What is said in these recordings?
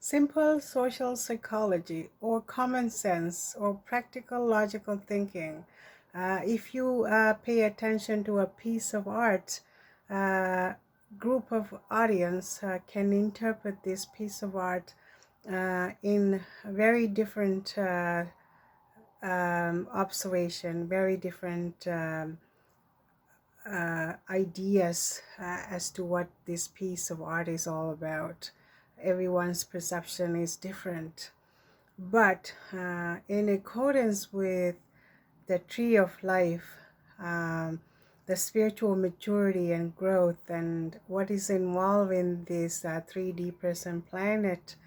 Simple social psychology, or common sense, or practical logical thinking. If you pay attention to a piece of art, a group of audience can interpret this piece of art in very different very different ideas as to what this piece of art is all about. Everyone's perception is different. But in accordance with the tree of life, the spiritual maturity and growth, and what is involved in this 3D present planet,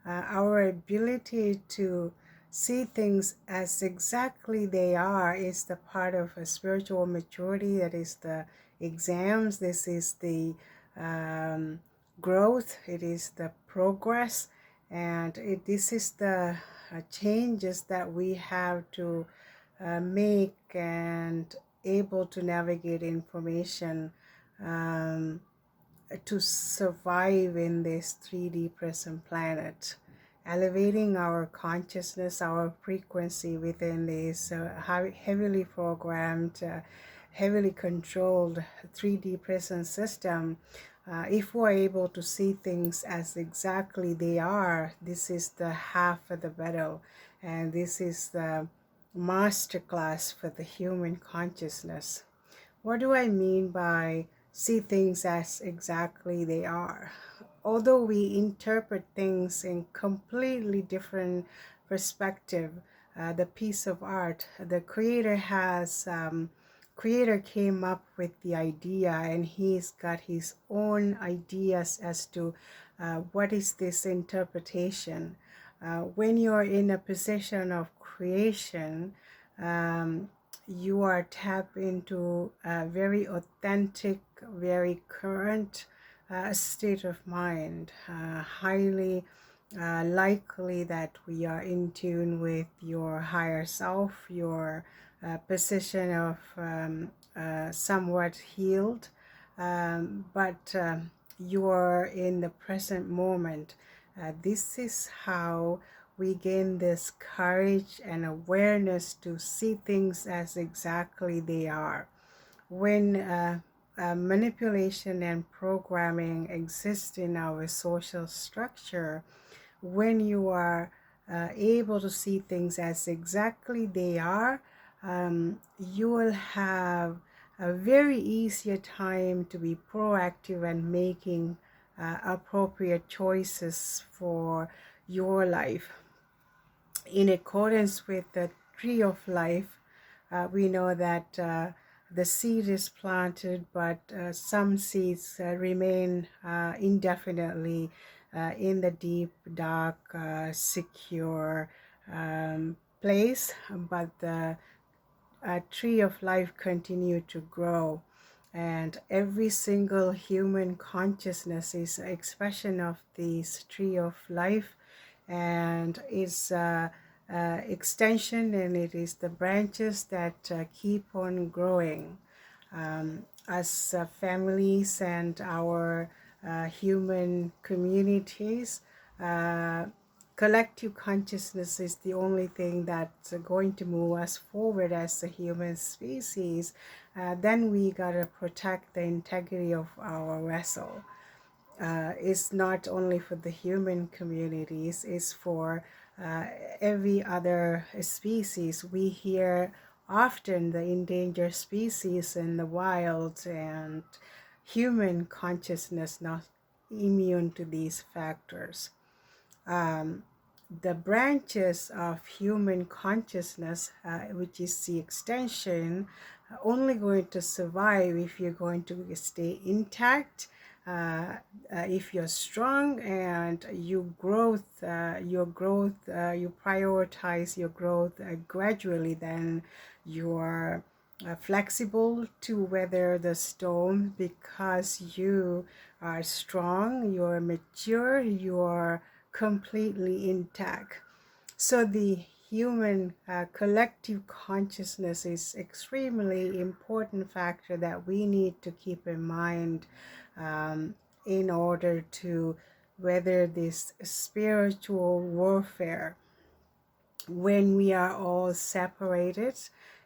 our ability to see things as exactly they are is the part of a spiritual maturity. That is the exams, this is the um, growth, it is the progress, and this is the changes that we have to make and able to navigate information um, to survive in this 3D present planet, elevating our consciousness, our frequency within this heavily programmed, heavily controlled 3D present system. If we're able to see things as exactly they are, this is the half of the battle, and this is the masterclass for the human consciousness. What do I mean by see things as exactly they are? Although we interpret things in completely different perspective, the piece of art, the creator came up with the idea, and he's got his own ideas as to what is this interpretation. When you're in a position of creation, you are tapped into a very authentic, very current state of mind, highly likely that we are in tune with your higher self, your position of somewhat healed, but you are in the present moment. This is how we gain this courage and awareness to see things as exactly they are. When manipulation and programming exist in our social structure, when you are able to see things as exactly they are, you will have a very easier time to be proactive and making appropriate choices for your life. In accordance with the tree of life, we know that the seed is planted, but some seeds remain indefinitely in the deep, dark, secure place, but the tree of life continue to grow. And every single human consciousness is an expression of this tree of life, and is extension, and it is the branches that keep on growing. As families and our human communities, uh, collective consciousness is the only thing that's going to move us forward as a human species. Then we gotta protect the integrity of our vessel. It's not only for the human communities, it's for uh, every other species. We hear often the endangered species in the wild, and human consciousness not immune to these factors. Um, the branches of human consciousness, which is the extension, only going to survive if you're going to stay intact, if you're strong, and you prioritize your growth gradually, then you are flexible to weather the storm because you are strong, you're mature, you're completely intact. So the human collective consciousness is extremely important factor that we need to keep in mind, in order to whether this spiritual warfare, when we are all separated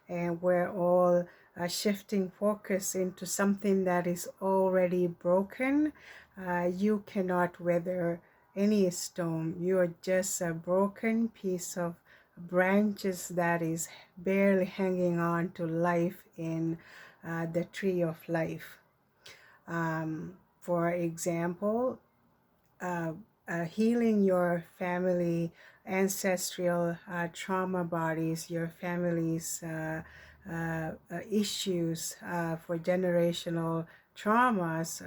and we're all shifting focus into something that is already broken, you cannot weather any storm. You are just a broken piece of branches that is barely hanging on to life in the tree of life. For example, healing your family ancestral trauma bodies, your family's issues for generational traumas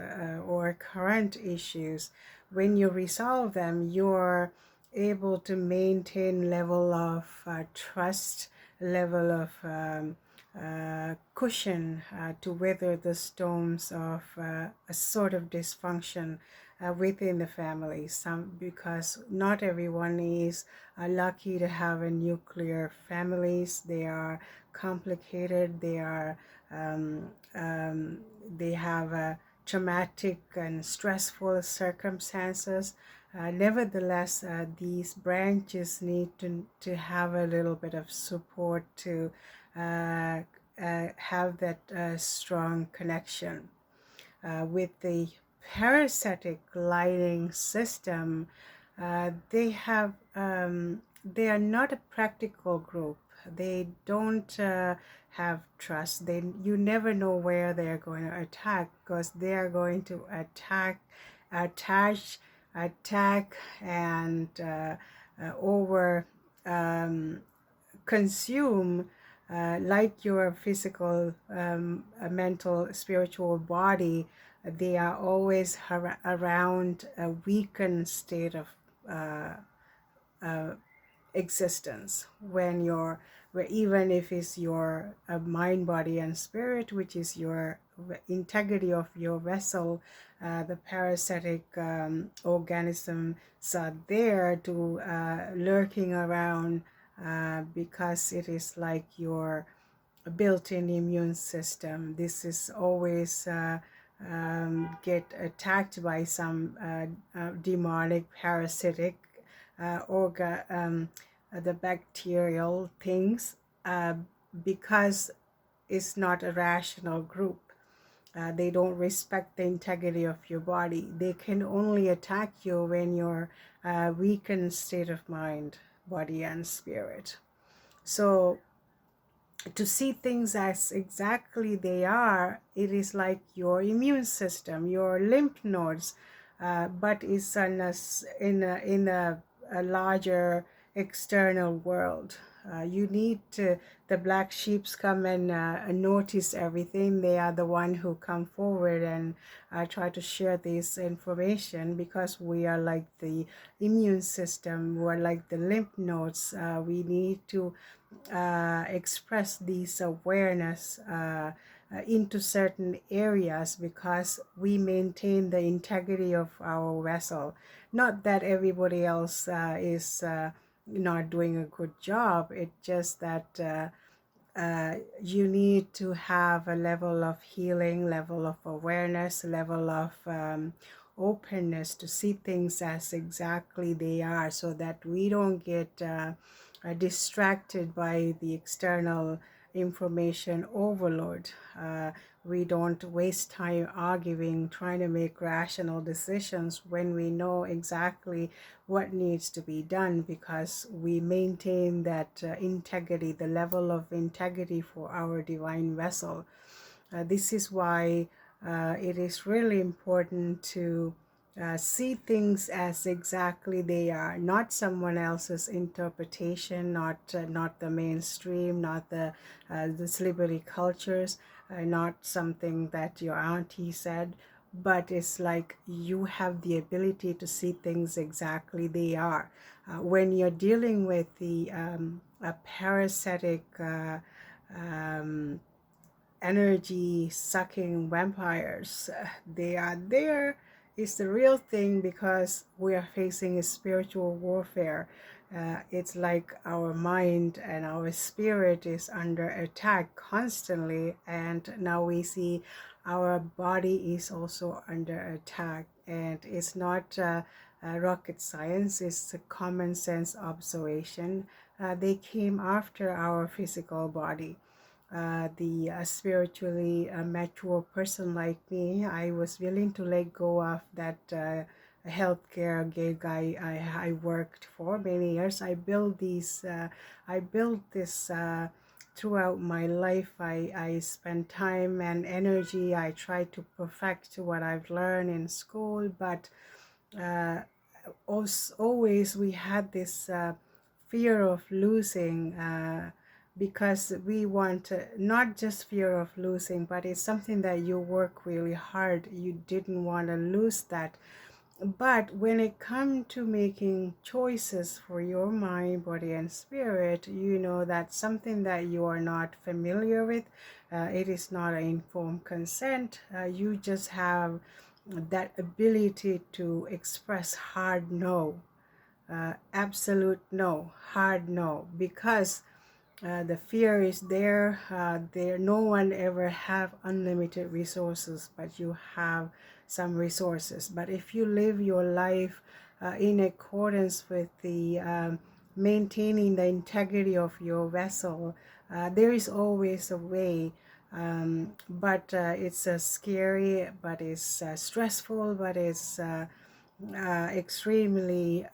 or current issues. When you resolve them, you're able to maintain level of trust, level of cushion to weather the storms of a sort of dysfunction within the family. Because not everyone is lucky to have a nuclear families. They are complicated. They have traumatic and stressful circumstances. Nevertheless, these branches need to have a little bit of support to have that strong connection. With the parasitic lining system, they are not a practical group. They don't have trust. You never know where they're going to attack, because they are going to attach, and over consume, like your physical, mental, spiritual body. They are always around a weakened state of existence, where even if it's your mind, body, and spirit, which is your integrity of your vessel, the parasitic organisms are there to lurking around, because it is like your built-in immune system. This is always get attacked by some demonic parasitic the bacterial things, because it's not a rational group. They don't respect the integrity of your body. They can only attack you when you're weakened state of mind, body, and spirit. So to see things as exactly they are, it is like your immune system, your lymph nodes, but it's in a larger external world. You need the black sheeps come and notice everything. They are the one who come forward and try to share this information, because we are like the immune system. We are like the lymph nodes. We need to express these awareness into certain areas, because we maintain the integrity of our vessel. Not that everybody else is not doing a good job. It's just that you need to have a level of healing, level of awareness, level of openness to see things as exactly they are, so that we don't get distracted by the external information overload. We don't waste time arguing, trying to make rational decisions when we know exactly what needs to be done, because we maintain that integrity, the level of integrity for our divine vessel. This is why it is really important to see things as exactly they are, not someone else's interpretation, not the mainstream, not the celebrity cultures, not something that your auntie said, but it's like you have the ability to see things exactly they are. When you're dealing with the parasitic energy sucking vampires, they are there. It's the real thing, because we are facing a spiritual warfare. It's like our mind and our spirit is under attack constantly, and now we see our body is also under attack, and it's not rocket science. It's a common sense observation. They came after our physical body. The spiritually mature person like me, I was willing to let go of that healthcare gig I worked for many years. I built this throughout my life. I spent time and energy. I tried to perfect what I've learned in school, but uh, always we had this fear of losing, because we want not just fear of losing, but it's something that you work really hard. You didn't want to lose that. But when it comes to making choices for your mind, body, and spirit, you know that's something that you are not familiar with. It is not an informed consent. You just have that ability to express hard no, absolute no, hard no, because the fear is there. No one ever have unlimited resources, but you have some resources. But if you live your life in accordance with the maintaining the integrity of your vessel, there is always a way. But it's scary, but it's stressful, but it's extremely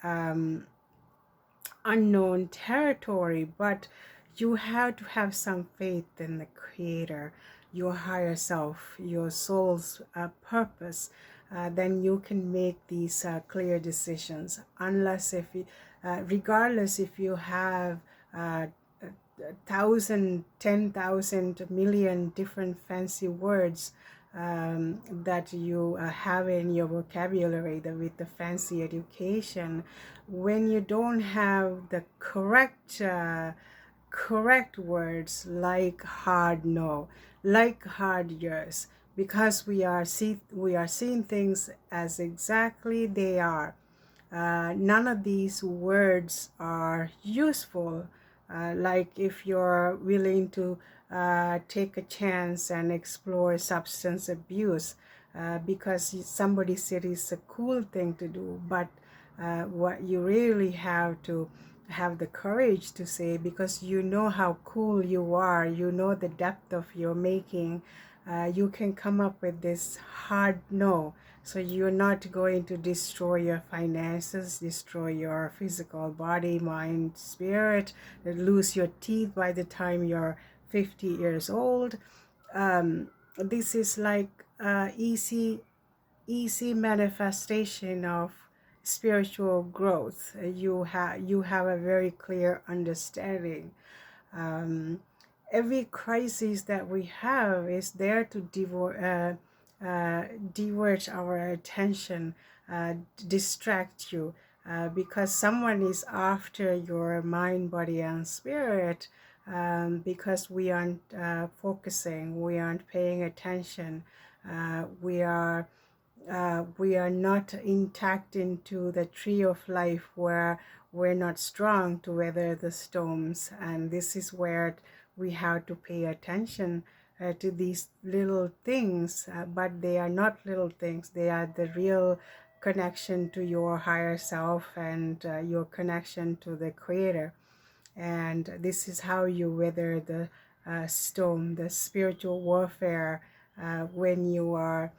unknown territory. But you have to have some faith in the Creator, your higher self, your soul's purpose. Then you can make these clear decisions. Unless if you, regardless if you have 1,000, 10,000, million different fancy words that you have in your vocabulary, with the fancy education, when you don't have the correct words, like hard no, like hard yes, because we are seeing things as exactly they are. None of these words are useful. Like if you're willing to take a chance and explore substance abuse because somebody said it's a cool thing to do, but what you really have to have the courage to say, because you know how cool you are, you know the depth of your making, you can come up with this hard no. So you're not going to destroy your finances, destroy your physical body, mind, spirit, lose your teeth by the time you're 50 years old. This is like easy manifestation of spiritual growth. You have a very clear understanding. Every crisis that we have is there to divert our attention, distract you, because someone is after your mind, body, and spirit, because we aren't focusing, we aren't paying attention, we are not intact into the tree of life, where we're not strong to weather the storms. And this is where we have to pay attention to these little things, but they are not little things. They are the real connection to your higher self and your connection to the Creator. And this is how you weather the storm, the spiritual warfare. When you are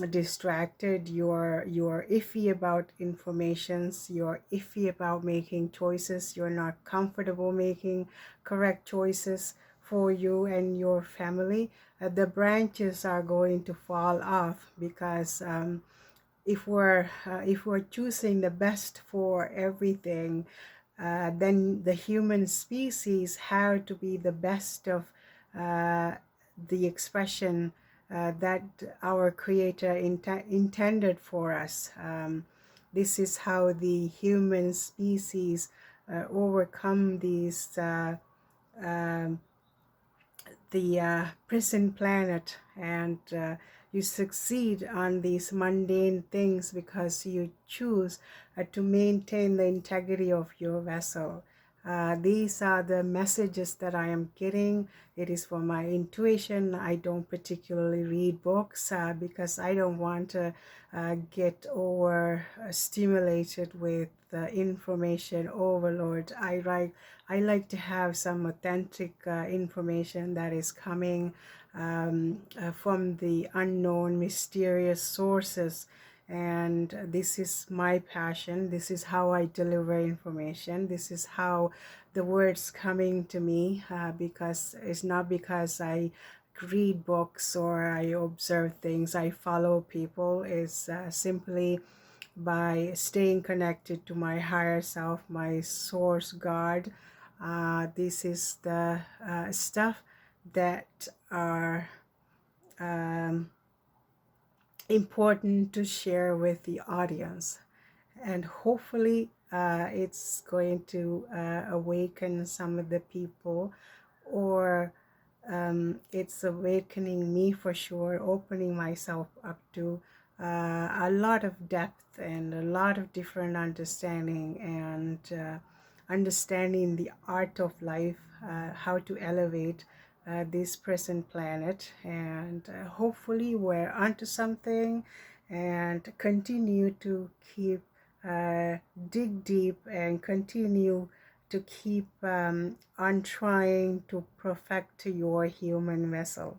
distracted, you're iffy about informations, you're iffy about making choices, you're not comfortable making correct choices for you and your family, the branches are going to fall off, because if we're choosing the best for everything, then the human species have to be the best of the expression that our Creator intended for us. This is how the human species overcome these the prison planet, and you succeed on these mundane things because you choose to maintain the integrity of your vessel. These are the messages that I am getting. It is for my intuition. I don't particularly read books because I don't want to get over stimulated with information overload. I like to have some authentic information that is coming from the unknown, mysterious sources. And this is my passion. This is how I deliver information. This is how the words coming to me, because it's not because I read books or I observe things, I follow people. Is simply by staying connected to my higher self, my source God. This is the stuff that are um, important to share with the audience, and hopefully it's going to awaken some of the people, or it's awakening me for sure, opening myself up to a lot of depth and a lot of different understanding, and understanding the art of life, how to elevate this present planet. And hopefully we're onto something, and continue to keep dig deep, and continue to keep on trying to perfect your human vessel.